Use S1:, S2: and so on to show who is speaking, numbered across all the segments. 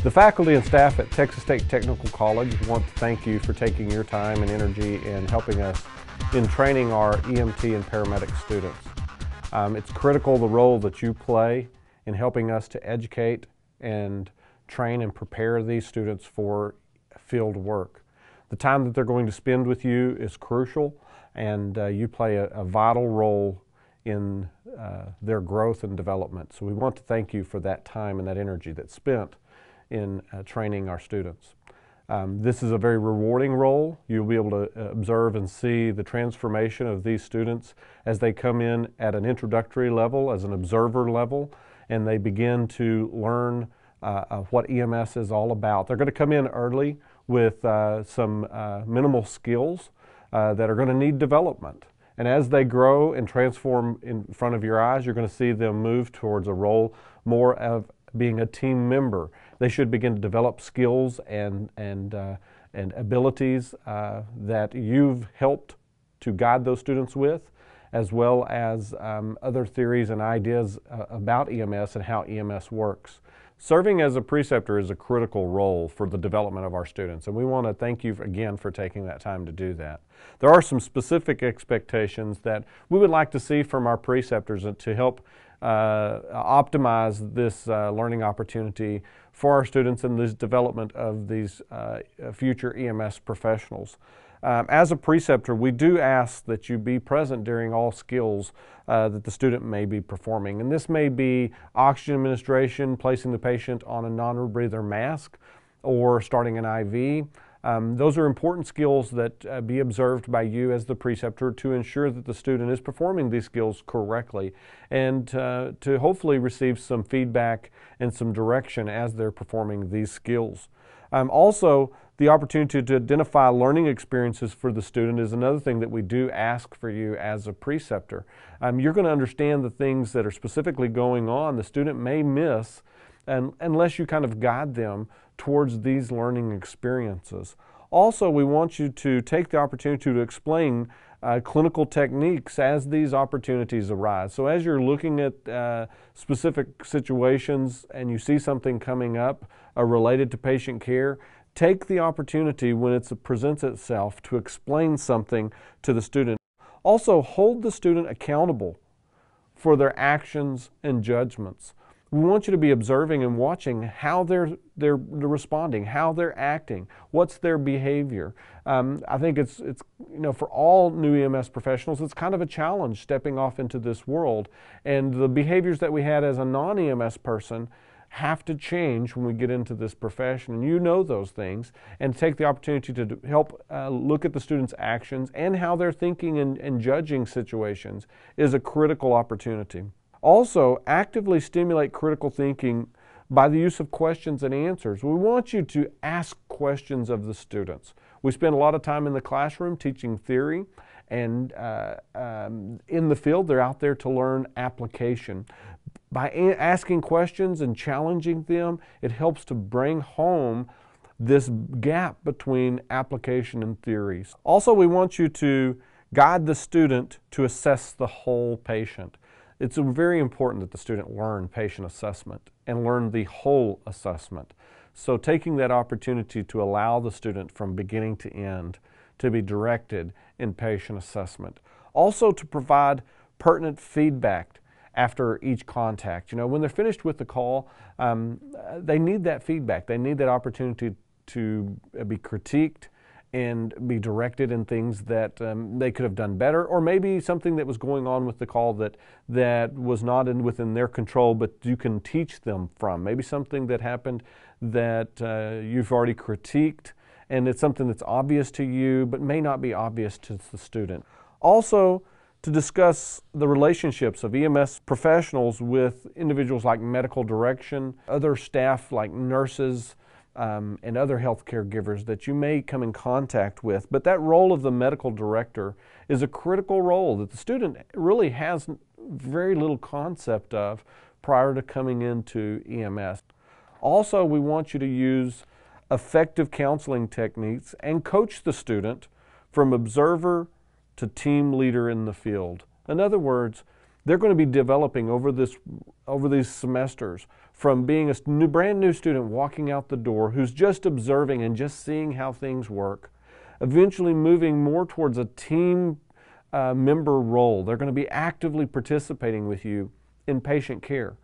S1: The faculty and staff at Texas State Technical College want to thank you for taking your time and energy in helping us in training our EMT and paramedic students. It's critical the role that you play in helping us to educate and train and prepare these students for field work. The time that they're going to spend with you is crucial, and you play a vital role in their growth and development. So we want to thank you for that time and that energy that's spent in training our students. This is a very rewarding role. You'll be able to observe and see the transformation of these students as they come in at an introductory level, as an observer level, and they begin to learn what EMS is all about. They're going to come in early with some minimal skills that are going to need development. And as they grow and transform in front of your eyes, you're going to see them move towards a role more of being a team member. They should begin to develop skills and abilities that you've helped to guide those students with, as well as other theories and ideas about EMS and how EMS works. Serving as a preceptor is a critical role for the development of our students, and we want to thank you again for taking that time to do that. There are some specific expectations that we would like to see from our preceptors to help optimize this learning opportunity for our students and this development of these future EMS professionals. As a preceptor, we do ask that you be present during all skills that the student may be performing. And this may be oxygen administration, placing the patient on a non-rebreather mask, or starting an IV. Those are important skills that be observed by you as the preceptor to ensure that the student is performing these skills correctly, and to hopefully receive some feedback and some direction as they're performing these skills. Also, the opportunity to identify learning experiences for the student is another thing that we do ask for you as a preceptor. You're going to understand the things that are specifically going on the student may miss unless you kind of guide them towards these learning experiences. Also, we want you to take the opportunity to explain clinical techniques as these opportunities arise. So as you're looking at specific situations and you see something coming up related to patient care, take the opportunity when it presents itself to explain something to the student. Also, hold the student accountable for their actions and judgments. We want you to be observing and watching how they're responding, how they're acting, what's their behavior. I think it's for all new EMS professionals, it's kind of a challenge stepping off into this world. And the behaviors that we had as a non-EMS person have to change when we get into this profession, and you know those things, and take the opportunity to help look at the students' actions and how they're thinking and judging situations is a critical opportunity. Also, actively stimulate critical thinking by the use of questions and answers. We want you to ask questions of the students. We spend a lot of time in the classroom teaching theory, and in the field they're out there to learn application. By asking questions and challenging them, it helps to bring home this gap between application and theories. Also, we want you to guide the student to assess the whole patient. It's very important that the student learn patient assessment and learn the whole assessment. So taking that opportunity to allow the student from beginning to end to be directed in patient assessment. Also, to provide pertinent feedback after each contact. When they're finished with the call, they need that feedback. They need that opportunity to be critiqued and be directed in things that they could have done better, or maybe something that was going on with the call that was not within their control, but you can teach them from. Maybe something that happened that you've already critiqued, and it's something that's obvious to you, but may not be obvious to the student. Also, to discuss the relationships of EMS professionals with individuals like medical direction, other staff like nurses, and other health caregivers that you may come in contact with. But that role of the medical director is a critical role that the student really has very little concept of prior to coming into EMS. Also, we want you to use effective counseling techniques and coach the student from observer to team leader in the field. In other words, They're going to be developing over these semesters from being a brand new student walking out the door who's just observing and just seeing how things work, eventually moving more towards a team member role. They're going to be actively participating with you in patient care,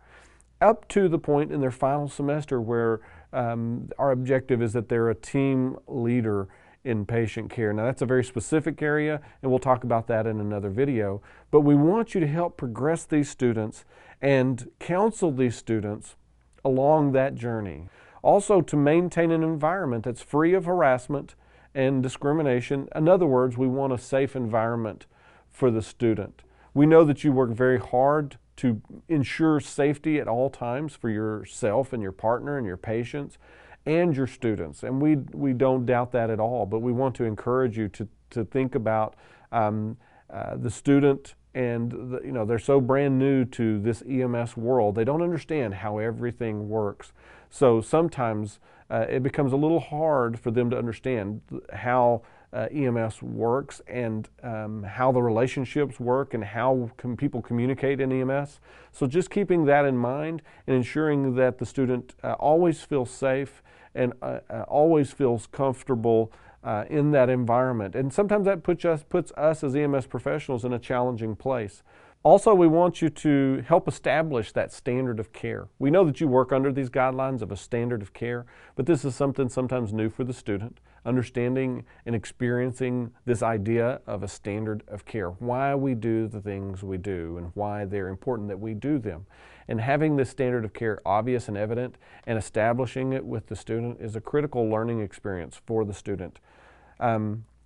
S1: up to the point in their final semester where our objective is that they're a team leader in patient care. Now that's a very specific area, and we'll talk about that in another video, but we want you to help progress these students and counsel these students along that journey. Also, to maintain an environment that's free of harassment and discrimination. In other words, we want a safe environment for the student. We know that you work very hard to ensure safety at all times for yourself and your partner and your patients and your students, and we don't doubt that at all, but we want to encourage you to think about the student, and they're so brand new to this EMS world, they don't understand how everything works. So sometimes it becomes a little hard for them to understand how EMS works and how the relationships work and how people communicate in EMS. So just keeping that in mind and ensuring that the student always feels safe and always feels comfortable in that environment. And sometimes that puts us as EMS professionals in a challenging place. Also, we want you to help establish that standard of care. We know that you work under these guidelines of a standard of care, but this is something sometimes new for the student, understanding and experiencing this idea of a standard of care, why we do the things we do and why they're important that we do them. And having this standard of care obvious and evident and establishing it with the student is a critical learning experience for the student.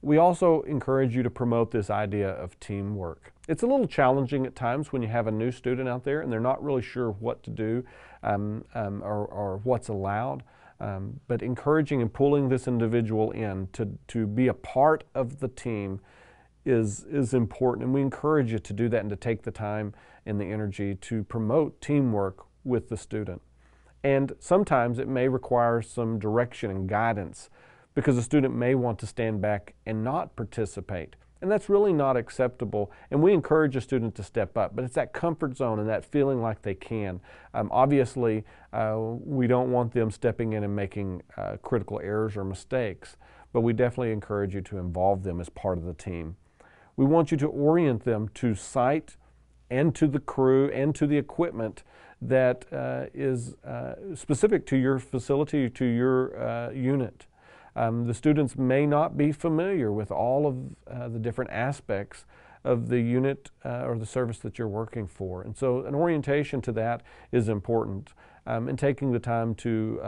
S1: We also encourage you to promote this idea of teamwork. It's a little challenging at times when you have a new student out there and they're not really sure what to do or what's allowed, but encouraging and pulling this individual in to be a part of the team is important, and we encourage you to do that and to take the time and the energy to promote teamwork with the student. And sometimes it may require some direction and guidance because the student may want to stand back and not participate. And that's really not acceptable, and we encourage a student to step up, but it's that comfort zone and that feeling like they can. Obviously, we don't want them stepping in and making critical errors or mistakes, but we definitely encourage you to involve them as part of the team. We want you to orient them to site and to the crew and to the equipment that is specific to your facility, to your unit. The students may not be familiar with all of the different aspects of the unit or the service that you're working for. And so an orientation to that is important, and taking the time to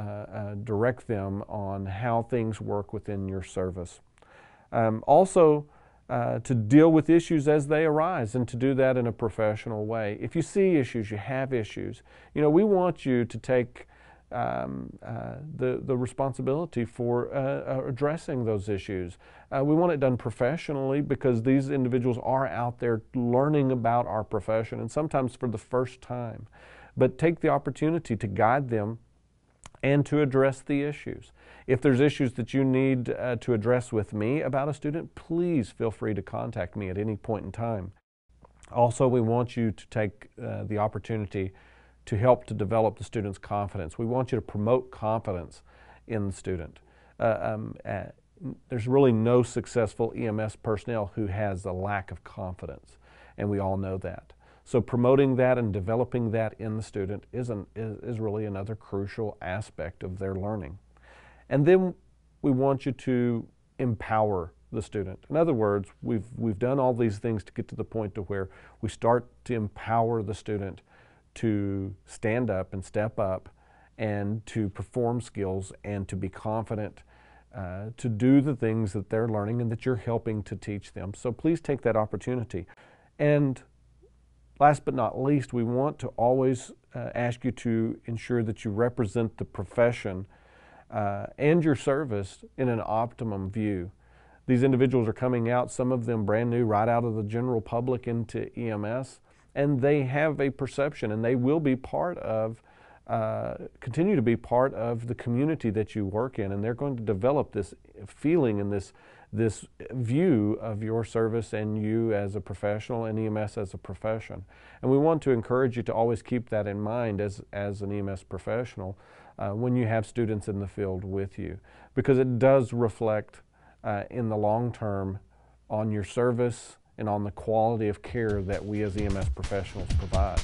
S1: direct them on how things work within your service. Also, to deal with issues as they arise and to do that in a professional way. If you see issues, you have issues, we want you to take the responsibility for addressing those issues. We want it done professionally because these individuals are out there learning about our profession and sometimes for the first time. But take the opportunity to guide them and to address the issues. If there's issues that you need to address with me about a student, please feel free to contact me at any point in time. Also, we want you to take the opportunity to help to develop the student's confidence. We want you to promote confidence in the student. There's really no successful EMS personnel who has a lack of confidence, and we all know that. So promoting that and developing that in the student is really another crucial aspect of their learning. And then we want you to empower the student. In other words, we've done all these things to get to the point to where we start to empower the student to stand up and step up and to perform skills and to be confident to do the things that they're learning and that you're helping to teach them. So please take that opportunity. And last but not least, we want to always ask you to ensure that you represent the profession and your service in an optimum view. These individuals are coming out, some of them brand new, right out of the general public into EMS, and they have a perception and they will be part of, continue to be part of the community that you work in, and they're going to develop this feeling and this this view of your service and you as a professional and EMS as a profession. And we want to encourage you to always keep that in mind as an EMS professional when you have students in the field with you, because it does reflect in the long term on your service and on the quality of care that we as EMS professionals provide.